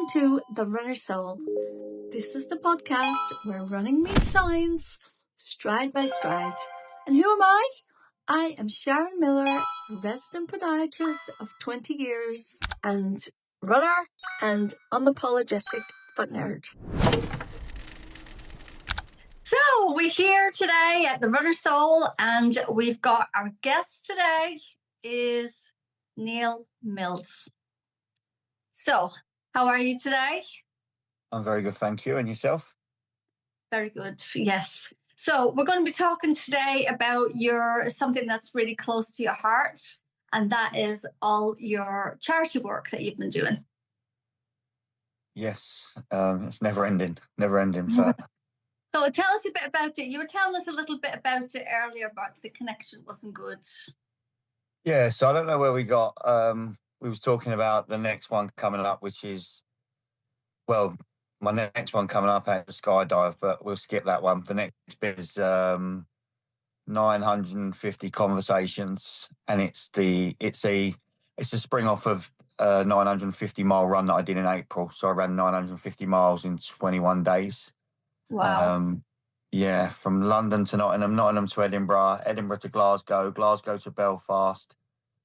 Welcome to The Runner Soul. This is the podcast where running meets science, stride by stride. And who am I? I am Sharon Miller, a resident podiatrist of 20 years and runner and unapologetic but nerd. So we're here today at The Runner Soul, and we've got our guest today is Neil Mills. So, how are you today? I'm very good, thank you. And yourself? Very good, yes. So we're going to be talking today about something that's really close to your heart, and that is all your charity work that you've been doing. Yes, it's never ending. So tell us a bit about it. You were telling us a little bit about it earlier, but the connection wasn't good. Yeah, so I don't know where we got. We was talking about the next one coming up, which is, well, my next one coming up at the skydive, but we'll skip that one. The next bit is 950 conversations, and it's a spring off of a 950-mile run that I did in April. So I ran 950 miles in 21 days. Wow. Yeah, from London to Nottingham, Nottingham to Edinburgh, Edinburgh to Glasgow, Glasgow to Belfast,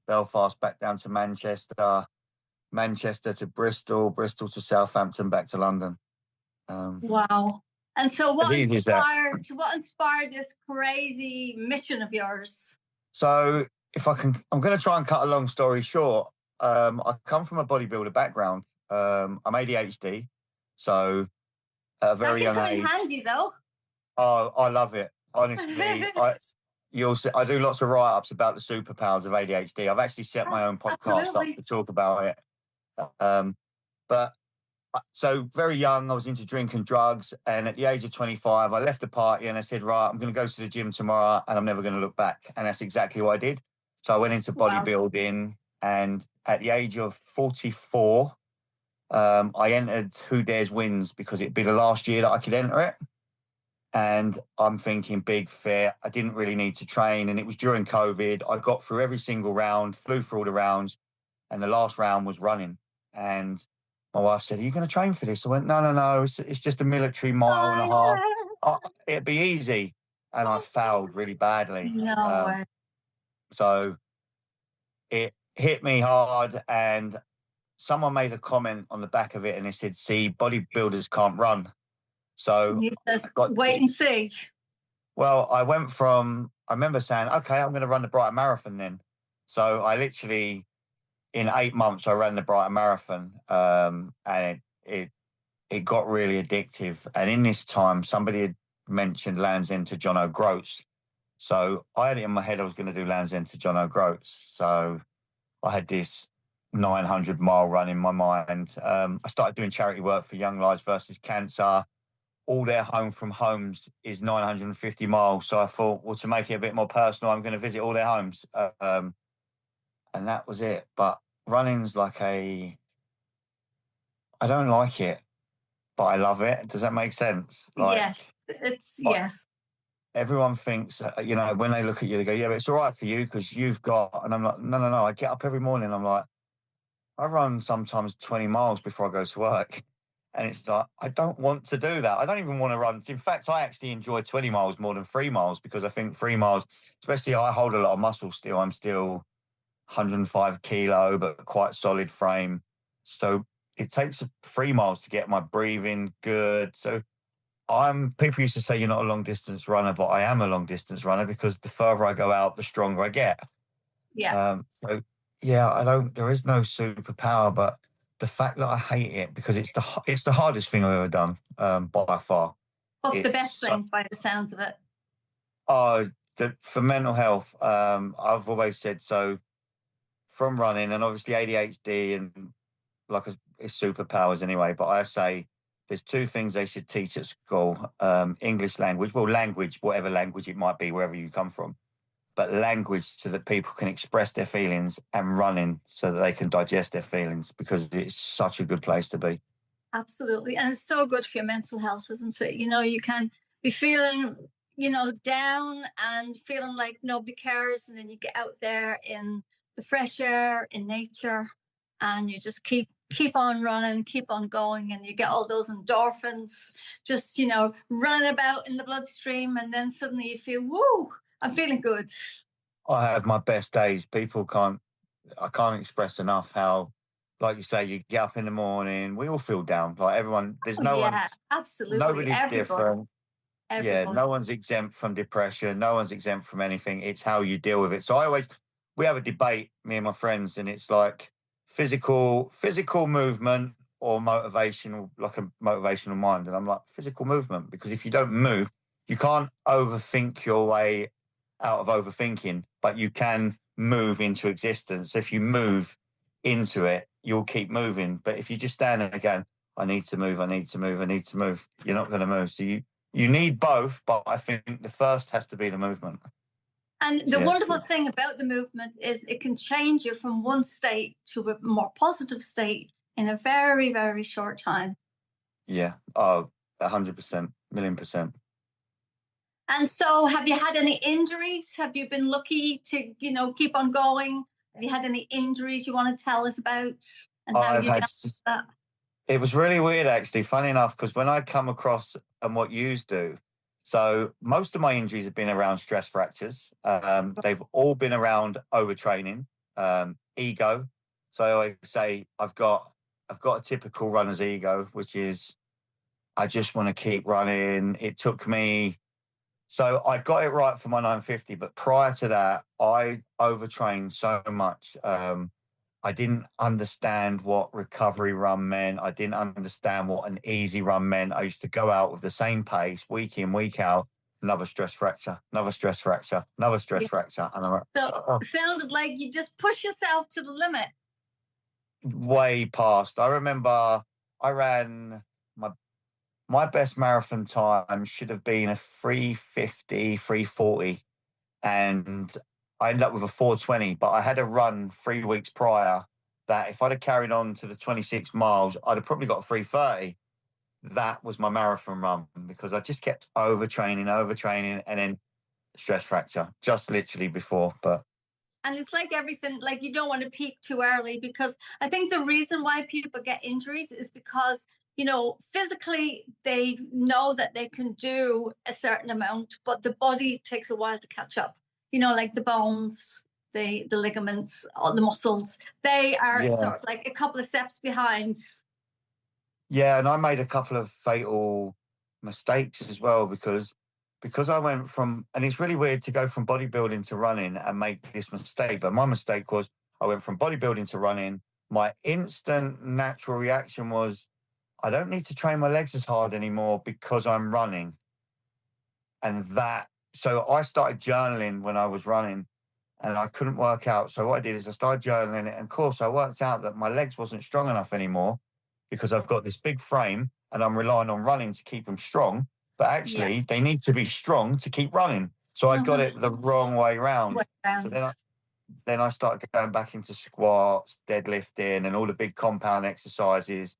Belfast back down to Manchester, Manchester to Bristol, Bristol to Southampton, back to London. Wow. And so what As easy as that. inspired this crazy mission of yours? So I'm going to try and cut a long story short. I come from a bodybuilder background. I'm ADHD, so at a very young age. That can come in handy, though. Oh, I love it. Honestly, I do lots of write-ups about the superpowers of ADHD. I've actually set my own podcast up to talk about it. So very young, I was into drink and drugs, and at the age of 25, I left the party and I said, right, I'm going to go to the gym tomorrow and I'm never going to look back. And that's exactly what I did. So I went into bodybuilding, and at the age of 44, I entered Who Dares Wins because it'd be the last year that I could enter it. And I'm thinking big, fair. I didn't really need to train. And it was during COVID. I got through every single round, flew through all the rounds. And the last round was running. And my wife said, are you going to train for this? I went, no. It's just a military mile and a half. It'd be easy. And I failed really badly. No way. So it hit me hard. And someone made a comment on the back of it. And they said, see, bodybuilders can't run. So you just wait and see. Well, I remember saying, okay, I'm going to run the Brighton Marathon then. So I literally, in 8 months, I ran the Brighton Marathon, and it got really addictive. And in this time, somebody had mentioned Land's End to John O'Groats. So I had it in my head I was going to do Land's End to John O'Groats. So I had this 900-mile run in my mind. I started doing charity work for Young Lives versus Cancer. All their home from homes is 950 miles. So I thought, well, to make it a bit more personal, I'm going to visit all their homes. And that was it. But running's I don't like it, but I love it. Does that make sense? Yes. Yes. Everyone thinks, when they look at you, they go, yeah, but it's all right for you because you've got, and I'm like, no. I get up every morning. I'm like, I run sometimes 20 miles before I go to work. And it's like, I don't want to do that. I don't even want to run. In fact, I actually enjoy 20 miles more than 3 miles because I think 3 miles, especially I hold a lot of muscle still. I'm still 105 kilo, but quite solid frame. So it takes 3 miles to get my breathing good. So people used to say you're not a long distance runner, but I am a long distance runner because the further I go out, the stronger I get. Yeah. There is no superpower, but the fact that I hate it because it's the hardest thing I've ever done, by far. What's the best thing by the sounds of it? For mental health, I've always said so. From running and obviously ADHD and it's superpowers anyway. But I say there's 2 things they should teach at school: English language, whatever language it might be, wherever you come from. But language so that people can express their feelings, and running so that they can digest their feelings, because it's such a good place to be. Absolutely. And it's so good for your mental health, isn't it? You can be feeling, down and feeling like nobody cares. And then you get out there in the fresh air, in nature, and you just keep keep on running, keep on going, and you get all those endorphins just, running about in the bloodstream. And then suddenly you feel, woo, I'm feeling good. I have my best days. I can't express enough how, like you say, you get up in the morning, we all feel down. Like everyone, Oh, yeah, absolutely. nobody's Everybody, different. Yeah, everybody. no one's exempt from depression. No one's exempt from anything. It's how you deal with it. So we have a debate, me and my friends, and it's like physical movement or motivational, like a motivational mind. And I'm like, physical movement, because if you don't move, you can't overthink your way out of overthinking, but you can move into existence. If you move into it, you'll keep moving. But if you just stand there again, I need to move, I need to move, I need to move, you're not going to move. So you need both, but I think the first has to be the movement. And the Yeah, wonderful thing about the movement is it can change you from one state to a more positive state in a very, very short time. yeah. Oh, 100%, million percent. And so, have you had any injuries? Have you been lucky to, keep on going? Have you had any injuries you want to tell us about and how I've you had, dealt with that? it was really weird actually, funny enough, because when I come across and what yous do, so most of my injuries have been around stress fractures. They've all been around overtraining, ego. So I always say I've got a typical runner's ego, which is I just want to keep running. It took me, so I got it right for my 950, but prior to that, I overtrained so much. I didn't understand what recovery run meant. I didn't understand what an easy run meant. I used to go out with the same pace week in, week out, another stress fracture, another stress fracture, another stress Yeah. fracture. And I'm like, So, oh, it sounded like you just push yourself to the limit. way past. I remember I ran my best marathon time should have been a 350, 340. And I ended up with a 420, but I had a run 3 weeks prior that if I'd have carried on to the 26 miles, I'd have probably got a 330. That was my marathon run because I just kept overtraining, and then stress fracture just literally before. But And it's like everything, like you don't want to peak too early, because I think the reason why people get injuries is because, physically they know that they can do a certain amount, but the body takes a while to catch up. Like the bones, the ligaments, all the muscles, they are yeah, sort of like a couple of steps behind. yeah, and I made a couple of fatal mistakes as well because I went from, and it's really weird to go from bodybuilding to running and make this mistake, but my mistake was I went from bodybuilding to running. My instant natural reaction was I don't need to train my legs as hard anymore because I'm running. And so I started journaling when I was running and I couldn't work out. So what I did is I started journaling it. And of course, I worked out that my legs wasn't strong enough anymore because I've got this big frame and I'm relying on running to keep them strong. But Yeah. actually, they need to be strong to keep running. So I got it the wrong way round. So then I started going back into squats, deadlifting, and all the big compound exercises.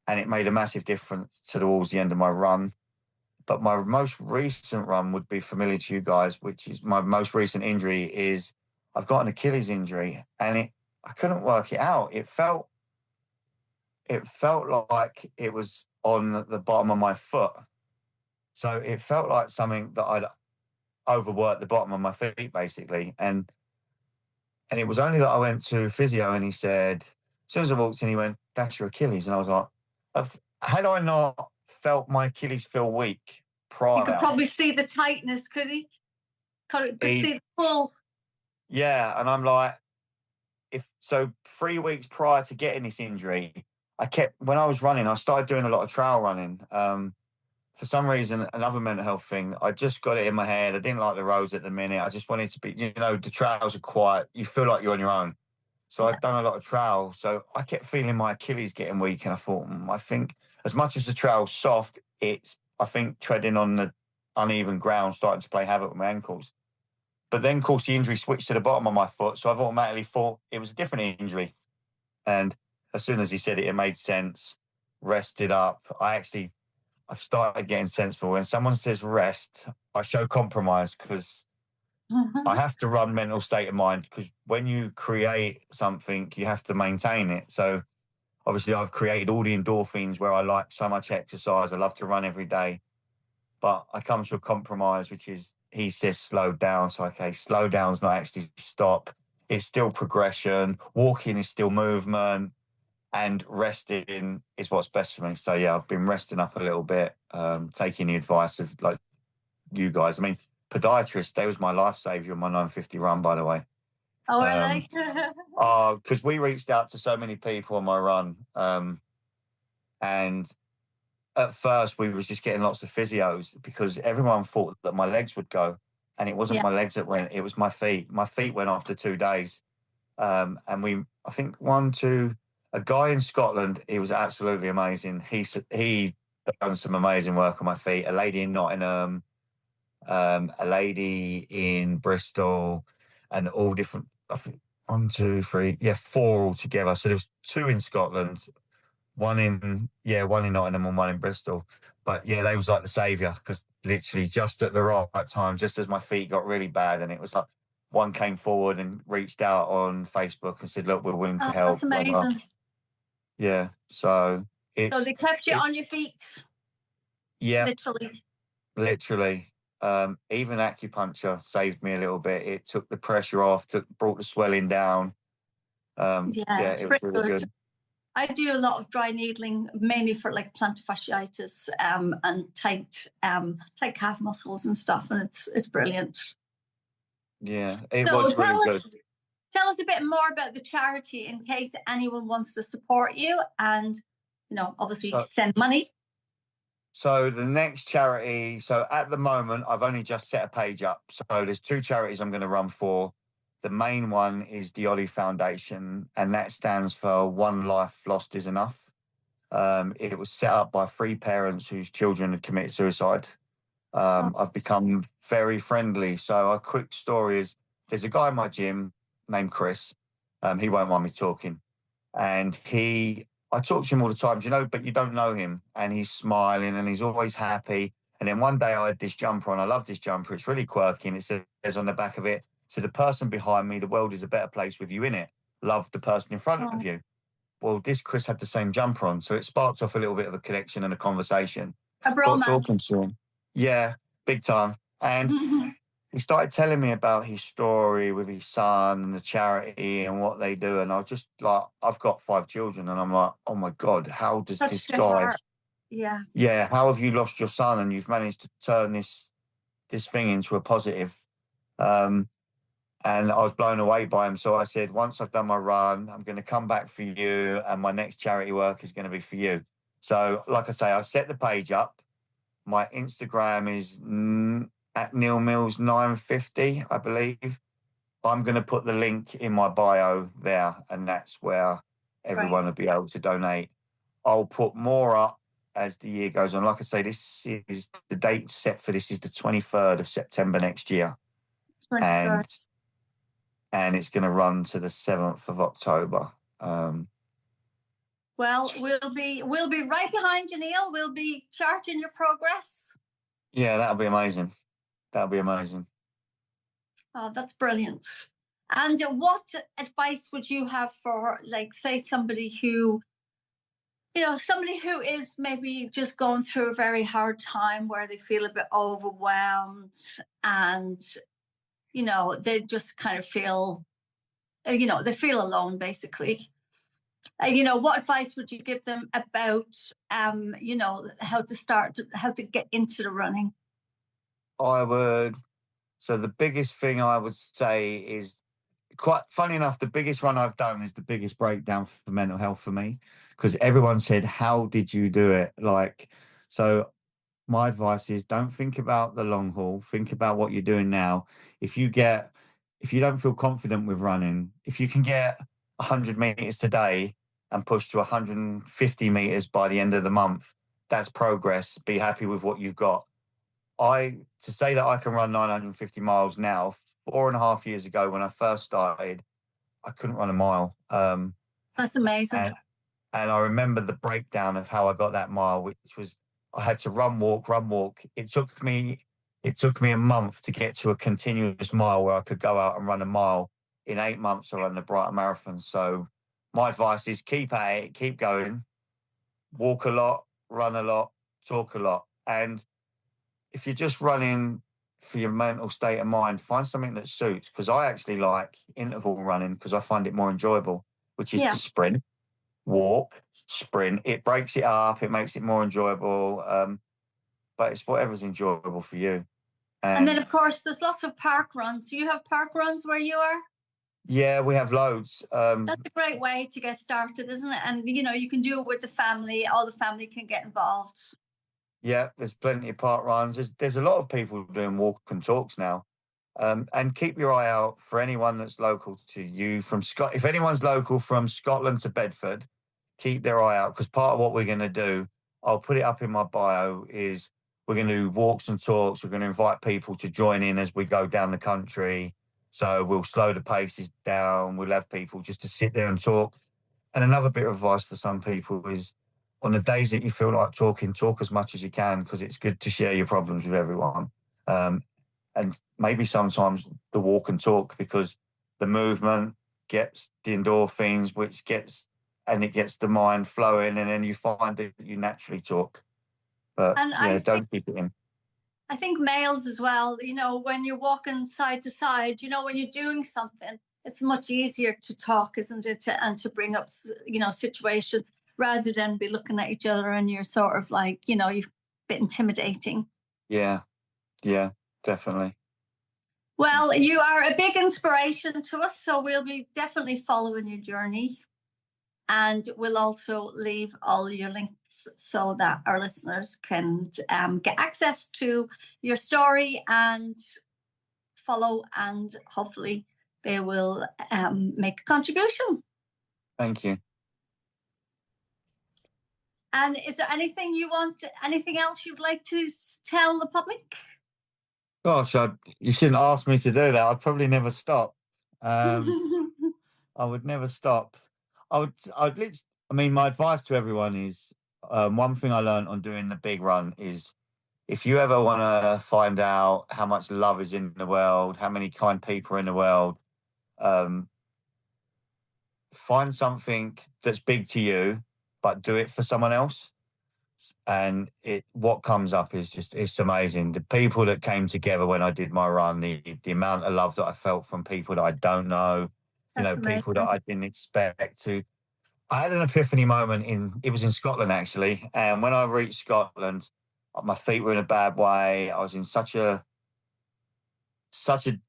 And it made a massive difference towards the end of my run. But my most recent run would be familiar to you guys, which is my most recent injury is I've got an Achilles injury and I couldn't work it out. It felt like it was on the bottom of my foot. So it felt like something that I'd overworked the bottom of my feet basically. And it was only that I went to physio and he said, as soon as I walked in, he went, "That's your Achilles." And I was like, had I not felt my Achilles feel weak You could prior, probably see the tightness, could he? Could see the pull. yeah. And I'm like, if so, 3 weeks prior to getting this injury, when I was running, I started doing a lot of trail running. For some reason, another mental health thing, I just got it in my head. I didn't like the roads at the minute. I just wanted to be, the trails are quiet. You feel like you're on your own. So Yeah. I'd done a lot of trail. So I kept feeling my Achilles getting weak. And I thought, I think as much as the trail's soft, I think treading on the uneven ground starting to play havoc with my ankles. But then, of course, the injury switched to the bottom of my foot. So I've automatically thought it was a different injury. And as soon as he said it, it made sense. Rested up. I've started getting sensible. When someone says rest, I show compromise because I have to run mental state of mind because when you create something, you have to maintain it. So obviously I've created all the endorphins where I like so much exercise. I love to run every day, but I come to a compromise, which is he says slow down. So, okay, slow down's not actually stop. It's still progression. Walking is still movement, and resting is what's best for me. So yeah, I've been resting up a little bit, taking the advice of like you guys. I mean, podiatrist, they was my life savior on my 950 run, by the way. Oh, Um, really? because we reached out to so many people on my run, and at first we was just getting lots of physios because everyone thought that my legs would go, and it wasn't Yeah. my legs that went; it was my feet. My feet went after 2 days, and I think a guy in Scotland. He was absolutely amazing. He done some amazing work on my feet. A lady in Nottingham, a lady in Bristol, and all different. I think one, two, three, yeah, four altogether. So there was two in Scotland, one in Nottingham and one in Bristol. But yeah, they was like the saviour because literally just at the right time, just as my feet got really bad, and it was like one came forward and reached out on Facebook and said, "Look, we're willing to Oh, that's help." Blah, blah. amazing. Yeah, so So it's they kept you it, on your feet, yeah, literally. literally. Even acupuncture saved me a little bit. It took the pressure off, Yeah, brought the swelling down. Yeah, it's it was pretty really good. good. I do a lot of dry needling, mainly for like plantar fasciitis, and tight calf muscles and stuff, and it's brilliant. Yeah, it So was really good. tell us a bit more about the charity in case anyone wants to support you, and obviously So, send money. so the next charity. So at the moment, I've only just set a page up. So there's two charities I'm going to run for. The main one is the Ollie Foundation, and that stands for One Life Lost Is Enough. It was set up by three parents whose children had committed suicide. Oh, I've become very friendly. So a quick story is there's a guy in my gym named Chris. He won't mind me talking. And I talk to him all the time, but you don't know him. And he's smiling and he's always happy. And then one day I had this jumper on. I love this jumper. It's really quirky. And it says on the back of it, to the person behind me, the world is a better place with you in it. Love the person in front of oh, you. Well, this Chris had the same jumper on. So it sparked off a little bit of a connection and a conversation. a Got talking bromance. to him. Yeah, big time. And he started telling me about his story with his son and the charity and what they do. And I was just like, I've got 5 children, and I'm like, oh my God, how does this Touched your guy, heart. Yeah. yeah, how have you lost your son and you've managed to turn this thing into a positive? Um, and I was blown away by him. So I said, once I've done my run, I'm going to come back for you, and my next charity work is going to be for you. So, like I say, I've set the page up. My Instagram is at Neil Mills 950, I believe. I'm going to put the link in my bio there, and that's where Right. everyone will be able to donate. I'll put more up as the year goes on. Like I say, this is the date set for this is the 23rd of September next year, 23rd. and it's going to run to the 7th of October. Well, we'll be right behind you, Neil. We'll be charting your progress. Yeah, that'll be amazing. That'll be amazing. Oh, that's brilliant. And what advice would you have for, like, say, somebody who is maybe just going through a very hard time where they feel a bit overwhelmed, and, they just kind of feel, they feel alone, basically. What advice would you give them about, how to get into the running? So the biggest thing I would say is, quite funny enough, the biggest run I've done is the biggest breakdown for mental health for me, because everyone said, how did you do it? So my advice is, don't think about the long haul. Think about what you're doing now. If you don't feel confident with running, if you can get 100 meters today and push to 150 meters by the end of the month, that's progress. Be happy with what you've got. To say that I can run 950 miles now, 4.5 years ago when I first started, I couldn't run a mile. That's amazing. And I remember the breakdown of how I got that mile, which was I had to run, walk, run, walk. It took me a month to get to a continuous mile where I could go out and run a mile. In 8 months, I ran the Brighton Marathon. So my advice is keep at it, keep going, walk a lot, run a lot, talk a lot. And if you're just running for your mental state of mind, find something that suits. Because I actually like interval running because I find it more enjoyable, which is Yeah. to sprint, walk, sprint. It breaks it up, it makes it more enjoyable. But it's whatever's enjoyable for you. And then, And of course, there's lots of park runs. Do you have park runs where you are? yeah, we have loads. That's a great way to get started, isn't it? And, you can do it with the family. All the family can get involved. Yeah, there's plenty of park runs. There's a lot of people doing walk and talks now. And keep your eye out for anyone that's local to you from Scott. If anyone's local from Scotland to Bedford, keep their eye out because part of what we're going to do, I'll put it up in my bio, is we're going to do walks and talks. We're going to invite people to join in as we go down the country. So we'll slow the paces down. We'll have people just to sit there and talk. And another bit of advice for some people is on the days that you feel like talking, talk as much as you can because it's good to share your problems with everyone. And maybe sometimes the walk and talk because the movement gets the endorphins, which gets the mind flowing, and then you find that you naturally talk. But And yeah, don't keep it in. I think males as well, when you're walking side to side, when you're doing something, it's much easier to talk, isn't it? And to bring up, situations rather than be looking at each other and you're sort of like, you're a bit intimidating. Yeah, definitely. Well, you are a big inspiration to us, so we'll be definitely following your journey. And we'll also leave all your links so that our listeners can get access to your story and follow, and hopefully they will make a contribution. Thank you. And is there anything else you'd like to tell the public? Gosh, you shouldn't ask me to do that. I'd probably never stop. I would never stop. I mean, my advice to everyone is one thing I learned on doing the big run is if you ever want to find out how much love is in the world, how many kind people are in the world, find something that's big to you, but do it for someone else. And what comes up is it's amazing. The people that came together when I did my run, the amount of love that I felt from people that I don't know, That's people amazing. that I didn't expect to. I had an epiphany moment it was in Scotland actually. And when I reached Scotland, my feet were in a bad way. I was in such a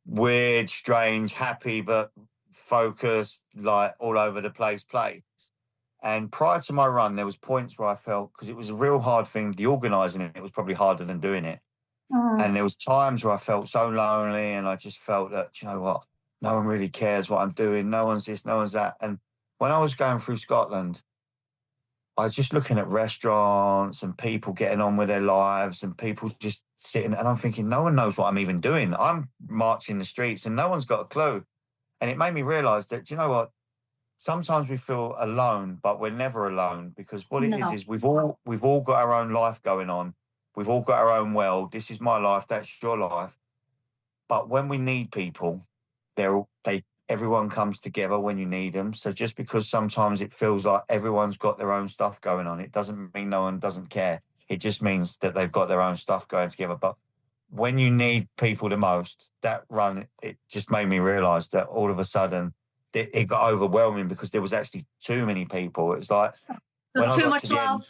weird, strange, happy, but focused, like all over the place. And prior to my run, there was points where I felt, because it was a real hard thing, the organising it was probably harder than doing it. And there was times where I felt so lonely and I just felt that, you know what, no one really cares what I'm doing. No one's this, no one's that. And when I was going through Scotland, I was just looking at restaurants and people getting on with their lives and people just sitting. And I'm thinking, no one knows what I'm even doing. I'm marching the streets and no one's got a clue. And it made me realise that, you know what? Sometimes we feel alone, but we're never alone because what it is we've all got our own life going on. We've all got our own world. This is my life. That's your life. But when we need people, everyone comes together when you need them. So just because sometimes it feels like everyone's got their own stuff going on, it doesn't mean no one doesn't care. It just means that they've got their own stuff going together. But when you need people the most, that run, it just made me realize that all of a sudden it got overwhelming because there was actually too many people. It was like there's too much love.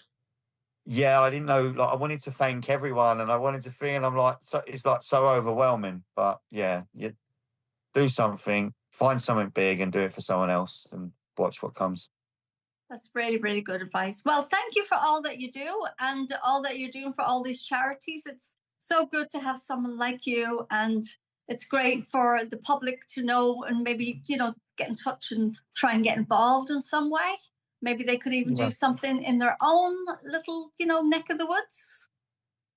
Yeah, I didn't know. Like, I wanted to thank everyone, and I wanted to feel, and I'm like, it's like so overwhelming. But yeah, you do something, find something big, and do it for someone else, and watch what comes. That's really, really good advice. Well, thank you for all that you do and all that you're doing for all these charities. It's so good to have someone like you, and it's great for the public to know and maybe, get in touch and try and get involved in some way. Maybe they could even do something in their own little, neck of the woods.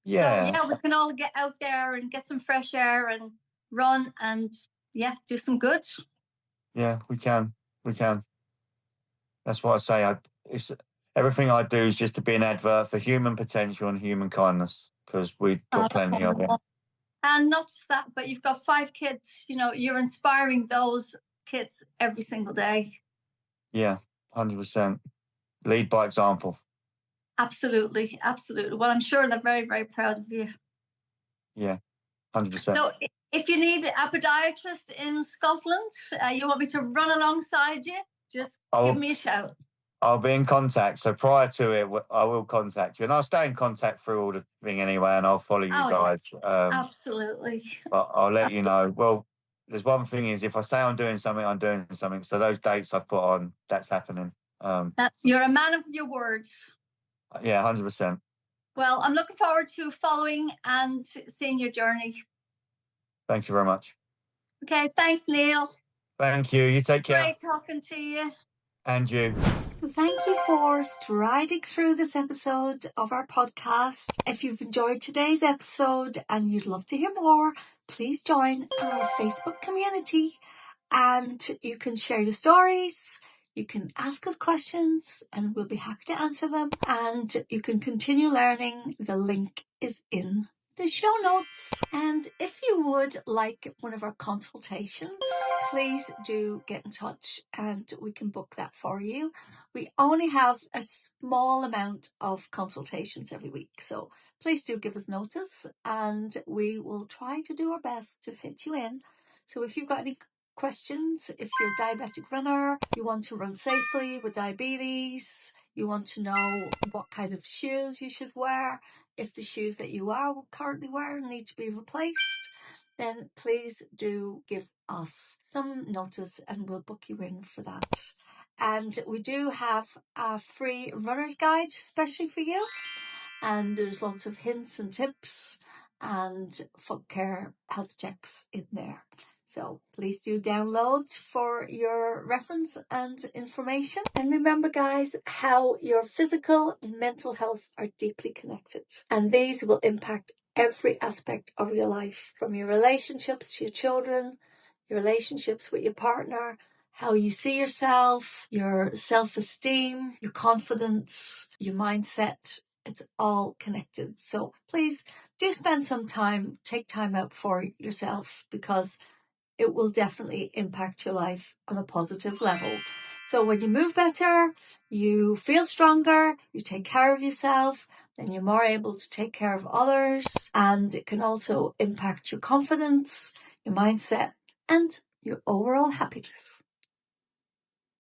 Yeah. So, we can all get out there and get some fresh air and run and, do some good. Yeah, we can. That's what I say. It's everything I do is just to be an advert for human potential and human kindness because we've got plenty of it. And not just that, but you've got 5 kids. You're inspiring those kids every single day. Yeah, 100%. Lead by example. Absolutely. Absolutely. Well, I'm sure they're very, very proud of you. Yeah, 100%. So if you need a podiatrist in Scotland, you want me to run alongside you, just give me a shout. I'll be in contact. So prior to it, I will contact you, and I'll stay in contact through all the thing anyway, and I'll follow you guys. Absolutely. But I'll let you know. Well, there's one thing is, if I say I'm doing something, I'm doing something. So those dates I've put on, that's happening. You're a man of your words. Yeah, 100%. Well, I'm looking forward to following and seeing your journey. Thank you very much. Okay, thanks, Neil. Thank you. You take care. Great talking to you. And you. So thank you for striding through this episode of our podcast. If you've enjoyed today's episode and you'd love to hear more, please join our Facebook community, and you can share your stories. You can ask us questions and we'll be happy to answer them. And you can continue learning. The link is in the show notes. And if you would like one of our consultations, please do get in touch and we can book that for you. We only have a small amount of consultations every week, so please do give us notice and we will try to do our best to fit you in. So if you've got any questions, if you're a diabetic runner, you want to run safely with diabetes, you want to know what kind of shoes you should wear, if the shoes that you are currently wearing need to be replaced, then please do give us some notice and we'll book you in for that. And we do have a free runner's guide especially for you, and there's lots of hints and tips and foot care health checks in there. So please do download for your reference and information. And remember, guys, how your physical and mental health are deeply connected. And these will impact every aspect of your life, from your relationships to your children, your relationships with your partner, how you see yourself, your self-esteem, your confidence, your mindset. It's all connected. So please do spend some time, take time out for yourself, because it will definitely impact your life on a positive level. So when you move better, you feel stronger, you take care of yourself, then you're more able to take care of others, and it can also impact your confidence, your mindset, and your overall happiness.